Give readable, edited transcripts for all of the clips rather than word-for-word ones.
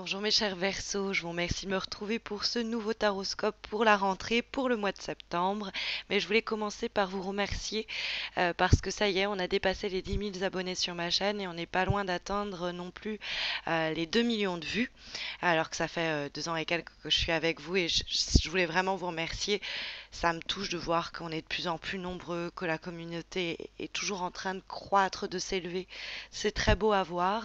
Bonjour mes chers Verseaux, je vous remercie de me retrouver pour ce nouveau taroscope pour la rentrée, pour le mois de septembre. Mais je voulais commencer par vous remercier parce que ça y est, on a dépassé les 10 000 abonnés sur ma chaîne et on n'est pas loin d'atteindre non plus les 2 millions de vues. Alors que ça fait 2 ans et quelques que je suis avec vous et je voulais vraiment vous remercier. Ça me touche de voir qu'on est de plus en plus nombreux, que la communauté est toujours en train de croître, de s'élever. C'est très beau à voir.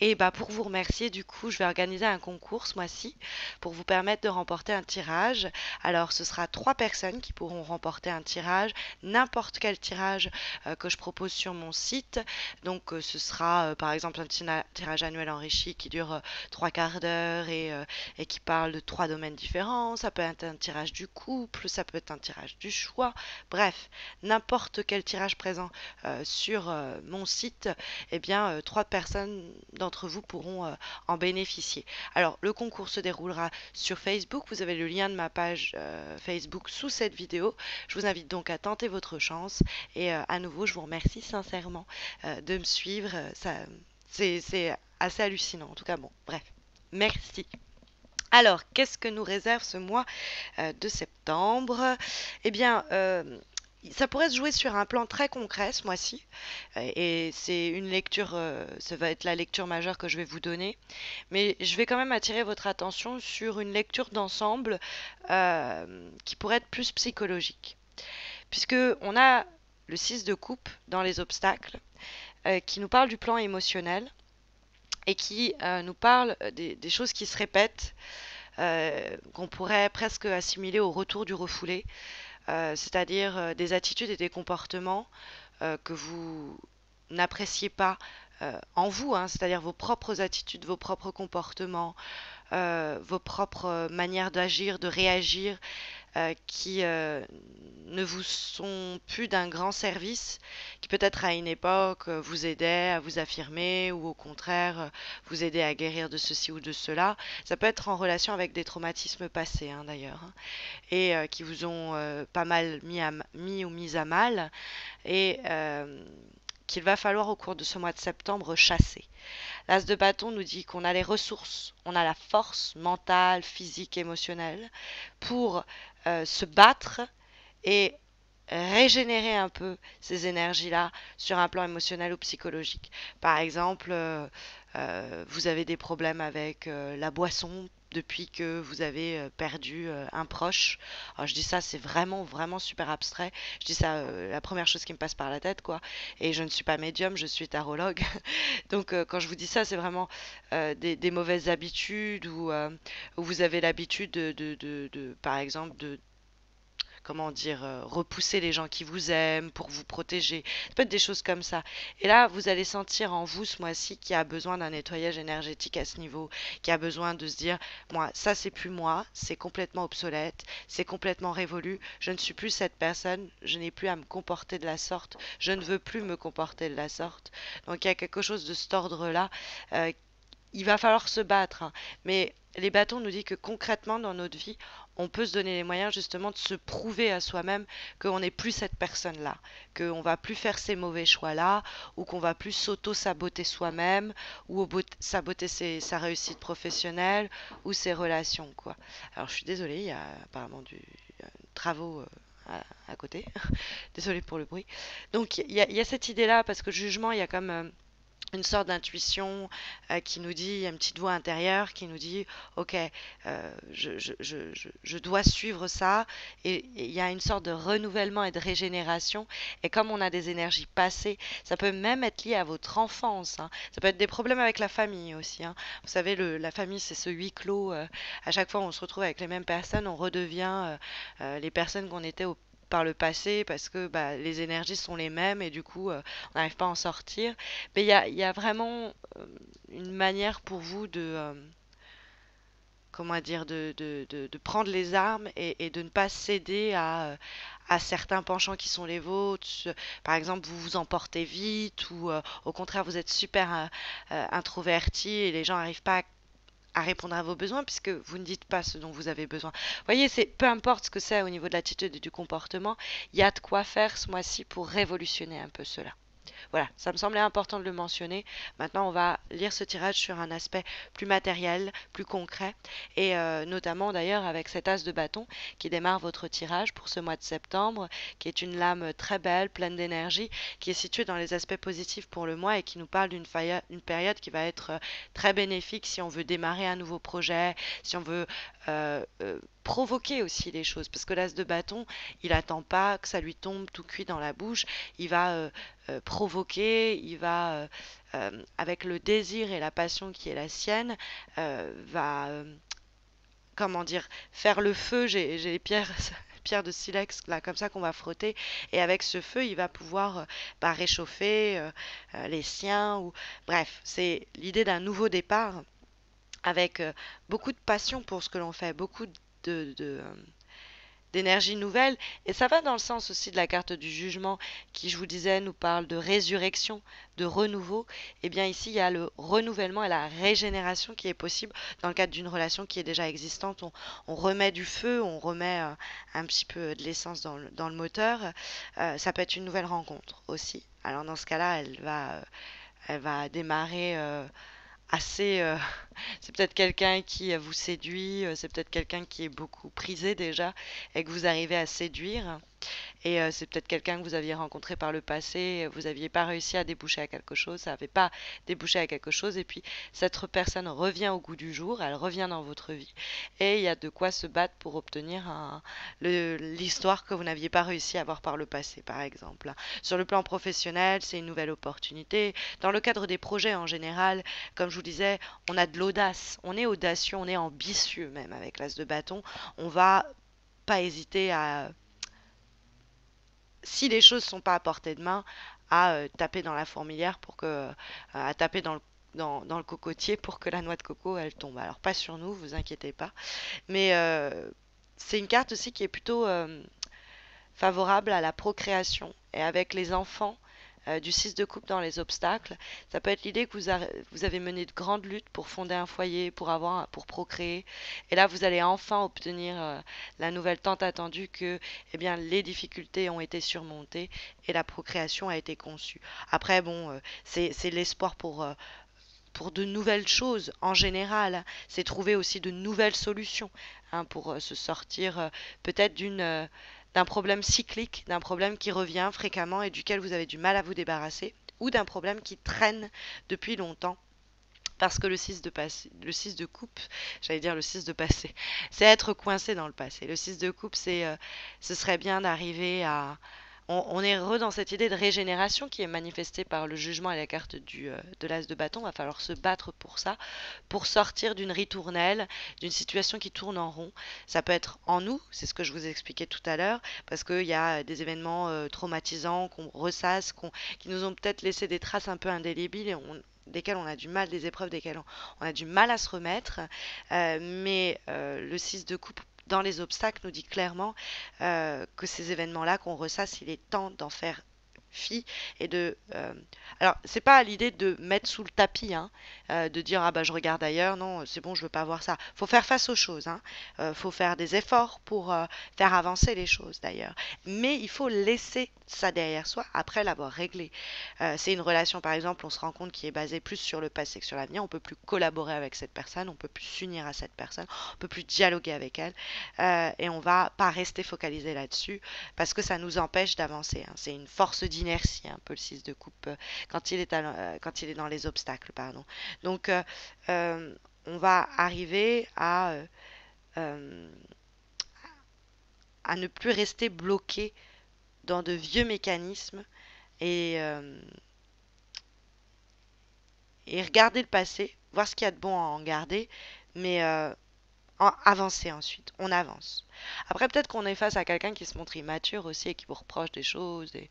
Et bah pour vous remercier, du coup, je vais organiser un concours ce mois-ci pour vous permettre de remporter un tirage. Alors, ce sera 3 personnes qui pourront remporter un tirage, n'importe quel tirage que je propose sur mon site. Donc, ce sera par exemple un tirage annuel enrichi qui dure 3 quarts d'heure et qui parle de 3 domaines différents. Ça peut être un tirage du couple, ça peut être un tirage du choix. Bref, n'importe quel tirage présent sur mon site, eh bien, 3 personnes d'entre vous pourront en bénéficier. Alors, le concours se déroulera sur Facebook. Vous avez le lien de ma page Facebook sous cette vidéo. Je vous invite donc à tenter votre chance. Et à nouveau, je vous remercie sincèrement de me suivre. C'est assez hallucinant. En tout cas, bon, bref. Merci. Alors, qu'est-ce que nous réserve ce mois de septembre? Eh bien, ça pourrait se jouer sur un plan très concret ce mois-ci, et c'est une lecture, ça va être la lecture majeure que je vais vous donner, mais je vais quand même attirer votre attention sur une lecture d'ensemble qui pourrait être plus psychologique, puisque on a le 6 de coupe dans les obstacles, qui nous parle du plan émotionnel et qui nous parle des choses qui se répètent, qu'on pourrait presque assimiler au retour du refoulé, c'est-à-dire des attitudes et des comportements que vous n'appréciez pas en vous, hein, c'est-à-dire vos propres attitudes, vos propres comportements, vos propres manières d'agir, de réagir, qui ne vous sont plus d'un grand service, qui peut-être à une époque vous aidaient à vous affirmer ou au contraire vous aidaient à guérir de ceci ou de cela. Ça peut être en relation avec des traumatismes passés, hein, d'ailleurs, hein, et qui vous ont pas mal mis ou mis à mal et qu'il va falloir au cours de ce mois de septembre chasser. L'As de bâton nous dit qu'on a les ressources, on a la force mentale, physique, émotionnelle pour se battre et régénérer un peu ces énergies-là sur un plan émotionnel ou psychologique. Par exemple, vous avez des problèmes avec la boisson depuis que vous avez perdu un proche. Alors, je dis ça, c'est vraiment, vraiment super abstrait. Je dis ça, la première chose qui me passe par la tête, quoi. Et je ne suis pas médium, je suis tarologue. Donc, quand je vous dis ça, c'est vraiment des mauvaises habitudes où vous avez l'habitude par exemple, comment dire, repousser les gens qui vous aiment pour vous protéger. Ça peut être des choses comme ça. Et là, vous allez sentir en vous ce mois-ci qu'il y a besoin d'un nettoyage énergétique à ce niveau, qu'il y a besoin de se dire, moi, ça c'est plus moi, c'est complètement obsolète, c'est complètement révolu, je ne suis plus cette personne, je n'ai plus à me comporter de la sorte, je ne veux plus me comporter de la sorte. Donc il y a quelque chose de cet ordre-là. euh, il va falloir se battre, hein. Mais les bâtons nous disent que concrètement dans notre vie, on peut se donner les moyens justement de se prouver à soi-même qu'on n'est plus cette personne-là, qu'on va plus faire ces mauvais choix-là, ou qu'on va plus s'auto-saboter soi-même, ou saboter sa réussite professionnelle, ou ses relations, quoi. Alors je suis désolée, il y a apparemment travaux à côté. Désolée pour le bruit. Donc il y a cette idée-là, parce que jugement, il y a comme une sorte d'intuition qui nous dit, il y a une petite voix intérieure qui nous dit, ok, je dois suivre ça, et il y a une sorte de renouvellement et de régénération, et comme on a des énergies passées, ça peut même être lié à votre enfance, hein. Ça peut être des problèmes avec la famille aussi, hein. Vous savez, la famille, c'est ce huis clos, à chaque fois on se retrouve avec les mêmes personnes, on redevient les personnes qu'on était par le passé parce que bah, les énergies sont les mêmes et du coup on n'arrive pas à en sortir. Mais il y a vraiment une manière pour vous comment dire, de prendre les armes et de ne pas céder à certains penchants qui sont les vôtres. Par exemple, vous vous emportez vite ou au contraire, vous êtes super introverti et les gens n'arrivent pas à répondre à vos besoins puisque vous ne dites pas ce dont vous avez besoin. Vous voyez, c'est peu importe ce que c'est au niveau de l'attitude et du comportement, il y a de quoi faire ce mois-ci pour révolutionner un peu cela. Voilà, ça me semblait important de le mentionner. Maintenant, on va lire ce tirage sur un aspect plus matériel, plus concret, et notamment d'ailleurs avec cet as de bâton qui démarre votre tirage pour ce mois de septembre, qui est une lame très belle, pleine d'énergie, qui est située dans les aspects positifs pour le mois et qui nous parle une période qui va être très bénéfique si on veut démarrer un nouveau projet, si on veut provoquer aussi les choses, parce que l'as de bâton, il attend pas que ça lui tombe tout cuit dans la bouche, il va provoquer, il va, avec le désir et la passion qui est la sienne, va, comment dire, faire le feu. J'ai les pierres, pierres de silex là comme ça qu'on va frotter, et avec ce feu, il va pouvoir bah, réchauffer les siens, ou bref, c'est l'idée d'un nouveau départ avec beaucoup de passion pour ce que l'on fait, beaucoup d'énergie nouvelle. Et ça va dans le sens aussi de la carte du jugement qui, je vous disais, nous parle de résurrection, de renouveau. Et bien ici, il y a le renouvellement et la régénération qui est possible dans le cadre d'une relation qui est déjà existante. On remet du feu, on remet un petit peu de l'essence dans le moteur. Ça peut être une nouvelle rencontre aussi. Alors dans ce cas-là, elle va démarrer assez... c'est peut-être quelqu'un qui vous séduit, c'est peut-être quelqu'un qui est beaucoup prisé déjà et que vous arrivez à séduire. Et c'est peut-être quelqu'un que vous aviez rencontré par le passé, vous n'aviez pas réussi à déboucher à quelque chose, ça n'avait pas débouché à quelque chose, et puis cette personne revient au goût du jour, elle revient dans votre vie, et il y a de quoi se battre pour obtenir l'histoire que vous n'aviez pas réussi à avoir par le passé, par exemple. Sur le plan professionnel, c'est une nouvelle opportunité. Dans le cadre des projets en général, comme je vous disais, on a de l'audace, on est audacieux, on est ambitieux même avec l'as de bâton, on va pas hésiter à, si les choses sont pas à portée de main, à taper dans la fourmilière pour que, à taper dans le cocotier pour que la noix de coco elle tombe. Alors pas sur nous, vous inquiétez pas. Mais c'est une carte aussi qui est plutôt favorable à la procréation. Et avec les enfants du 6 de coupe dans les obstacles, ça peut être l'idée que vous avez mené de grandes luttes pour fonder un foyer, pour procréer. Et là, vous allez enfin obtenir la nouvelle tant attendue que eh bien, les difficultés ont été surmontées et la procréation a été conçue. Après, bon, c'est l'espoir pour de nouvelles choses en général, hein. C'est trouver aussi de nouvelles solutions, hein, pour se sortir peut-être d'un problème cyclique, d'un problème qui revient fréquemment et duquel vous avez du mal à vous débarrasser, ou d'un problème qui traîne depuis longtemps. Parce que le 6 de coupe, j'allais dire le 6 de passé, c'est être coincé dans le passé. Le 6 de coupe, ce serait bien d'arriver à, on est heureux dans cette idée de régénération qui est manifestée par le jugement et la carte de l'as de bâton. Il va falloir se battre pour ça, pour sortir d'une ritournelle, d'une situation qui tourne en rond. Ça peut être en nous, c'est ce que je vous ai expliqué tout à l'heure, parce qu'il y a des événements traumatisants qu'on ressasse, qui nous ont peut-être laissé des traces un peu indélébiles, desquelles on a du mal, des épreuves desquelles on a du mal à se remettre. Mais le 6 de coupe dans les obstacles nous dit clairement que ces événements-là qu'on ressasse, il est temps d'en faire fi et alors, c'est pas l'idée de mettre sous le tapis, hein, de dire ah bah je regarde ailleurs, non, c'est bon, je veux pas voir ça. Faut faire face aux choses, hein. Faut faire des efforts pour faire avancer les choses d'ailleurs. Mais il faut laisser ça derrière soi après l'avoir réglé. C'est une relation, par exemple, on se rend compte qui est basée plus sur le passé que sur l'avenir. On peut plus collaborer avec cette personne, on peut plus s'unir à cette personne, on peut plus dialoguer avec elle, et on va pas rester focalisé là-dessus parce que ça nous empêche d'avancer, hein. C'est une force d'inertie, un peu le 6 de coupe quand il est dans les obstacles, pardon. Donc, on va arriver euh, à ne plus rester bloqué dans de vieux mécanismes et, euh, et regarder le passé, voir ce qu'il y a de bon à en garder, mais avancer ensuite. On avance. Après, peut-être qu'on est face à quelqu'un qui se montre immature aussi et qui vous reproche des choses. Et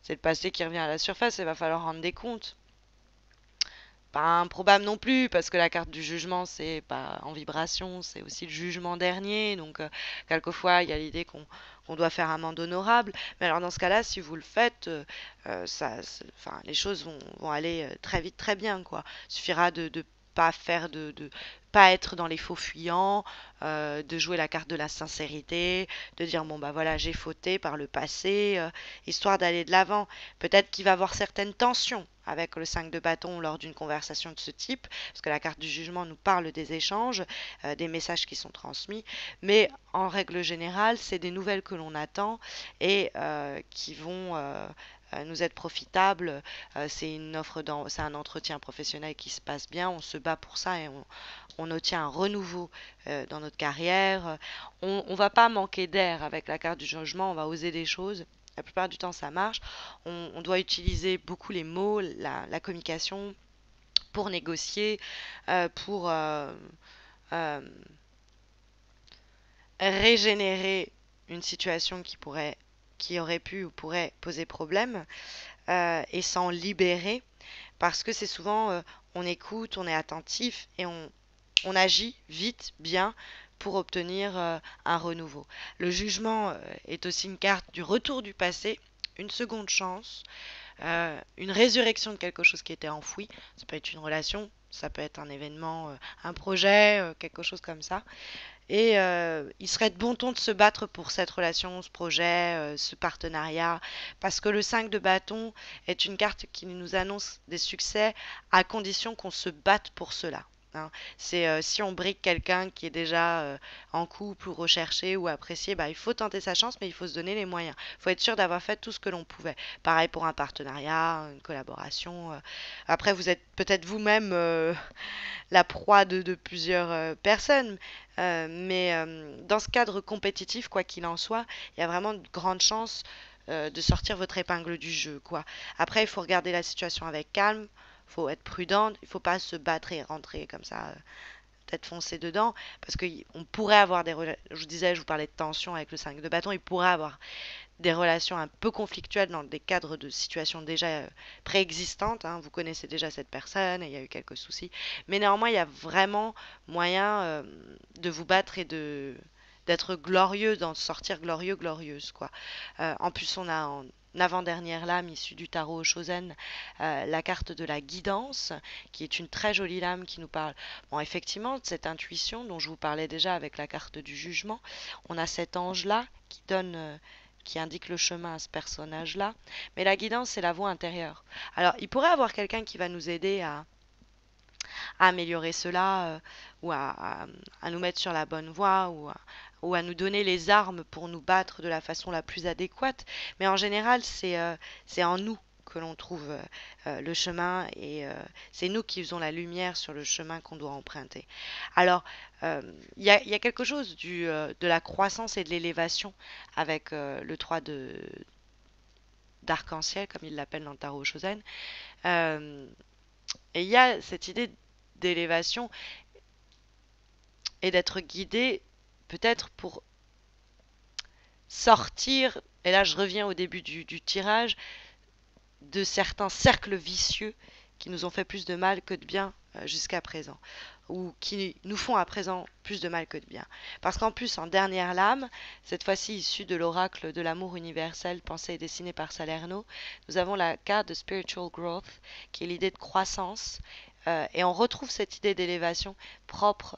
c'est le passé qui revient à la surface. Il va falloir rendre des comptes. Pas improbable non plus, parce que la carte du jugement, c'est pas en vibration, c'est aussi le jugement dernier. Donc, quelquefois, il y a l'idée qu'on doit faire amende honorable. Mais alors, dans ce cas-là, si vous le faites, enfin, les choses vont aller très vite, très bien, quoi. Il suffira pas faire pas être dans les faux fuyants, de jouer la carte de la sincérité, de dire bon bah voilà j'ai fauté par le passé, histoire d'aller de l'avant. Peut-être qu'il va y avoir certaines tensions avec le 5 de bâton lors d'une conversation de ce type, parce que la carte du jugement nous parle des échanges, des messages qui sont transmis, mais en règle générale, c'est des nouvelles que l'on attend et qui vont nous être profitables. C'est un entretien professionnel qui se passe bien, on se bat pour ça et on obtient un renouveau dans notre carrière. On ne va pas manquer d'air avec la carte du jugement, on va oser des choses. La plupart du temps, ça marche. On doit utiliser beaucoup les mots, la communication pour négocier, pour euh, régénérer une situation qui aurait pu ou pourrait poser problème et s'en libérer parce que c'est souvent on écoute, on est attentif et on agit vite, bien pour obtenir un renouveau. Le jugement est aussi une carte du retour du passé, une seconde chance, une résurrection de quelque chose qui était enfoui. Ça peut être une relation, ça peut être un événement, un projet, quelque chose comme ça. Et il serait de bon ton de se battre pour cette relation, ce projet, ce partenariat, parce que le 5 de bâton est une carte qui nous annonce des succès à condition qu'on se batte pour cela. Hein. C'est si on brique quelqu'un qui est déjà en couple ou recherché ou apprécié, bah, il faut tenter sa chance, mais il faut se donner les moyens. Il faut être sûr d'avoir fait tout ce que l'on pouvait. Pareil pour un partenariat, une collaboration. Après, vous êtes peut-être vous-même la proie de plusieurs personnes. Mais dans ce cadre compétitif, quoi qu'il en soit, il y a vraiment de grandes chances de sortir votre épingle du jeu, quoi. Après, il faut regarder la situation avec calme, il faut être prudent, il ne faut pas se battre et rentrer comme ça, tête foncée dedans, parce qu'on pourrait avoir je vous disais, je vous parlais de tension avec le 5 de bâton, il pourrait avoir des relations un peu conflictuelles dans des cadres de situations déjà préexistantes. Hein. Vous connaissez déjà cette personne et il y a eu quelques soucis. Mais néanmoins, il y a vraiment moyen de vous battre et d'être glorieux, d'en sortir glorieux, glorieuse, quoi. En plus, on a en avant-dernière lame issue du tarot Shosen, la carte de la guidance, qui est une très jolie lame qui nous parle, bon, effectivement, de cette intuition dont je vous parlais déjà avec la carte du jugement. On a cet ange-là qui indique le chemin à ce personnage-là. Mais la guidance, c'est la voie intérieure. Alors, il pourrait y avoir quelqu'un qui va nous aider à améliorer cela, ou à nous mettre sur la bonne voie, ou à nous donner les armes pour nous battre de la façon la plus adéquate. Mais en général, c'est en nous que l'on trouve le chemin et c'est nous qui faisons la lumière sur le chemin qu'on doit emprunter. Alors, il y a quelque chose de la croissance et de l'élévation avec le 3 d'arc-en-ciel, comme il l'appelle dans le tarot Shosen. Euh, et il y a cette idée d'élévation et d'être guidé peut-être pour sortir, et là je reviens au début du tirage, de certains cercles vicieux qui nous ont fait plus de mal que de bien jusqu'à présent, ou qui nous font à présent plus de mal que de bien. Parce qu'en plus, en dernière lame, cette fois-ci issue de l'oracle de l'amour universel pensé et dessiné par Salerno, nous avons la carte de Spiritual Growth, qui est l'idée de croissance, et on retrouve cette idée d'élévation propre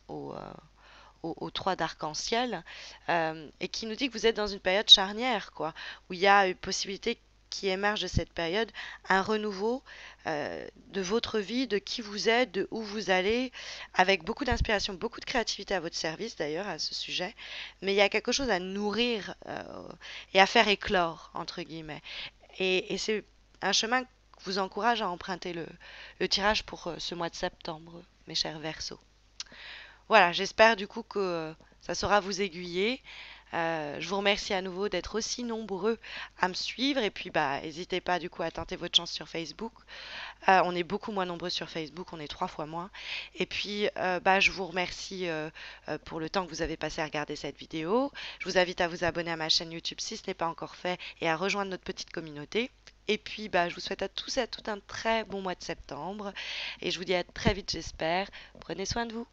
aux trois d'arc-en-ciel, et qui nous dit que vous êtes dans une période charnière, quoi, où il y a une possibilité qui émerge de cette période, un renouveau de votre vie, de qui vous êtes, de où vous allez, avec beaucoup d'inspiration, beaucoup de créativité à votre service d'ailleurs à ce sujet, mais il y a quelque chose à nourrir et à faire éclore, entre guillemets. Et c'est un chemin que vous encourage à emprunter le tirage pour ce mois de septembre, mes chers Verseaux. Voilà, j'espère du coup que ça saura vous aiguiller. Je vous remercie à nouveau d'être aussi nombreux à me suivre et puis bah n'hésitez pas du coup à tenter votre chance sur Facebook. On est beaucoup moins nombreux sur Facebook, on est 3 fois moins. Et puis bah je vous remercie pour le temps que vous avez passé à regarder cette vidéo. Je vous invite à vous abonner à ma chaîne YouTube si ce n'est pas encore fait et à rejoindre notre petite communauté. Et puis bah je vous souhaite à tous et à toutes un très bon mois de septembre et je vous dis à très vite j'espère. Prenez soin de vous.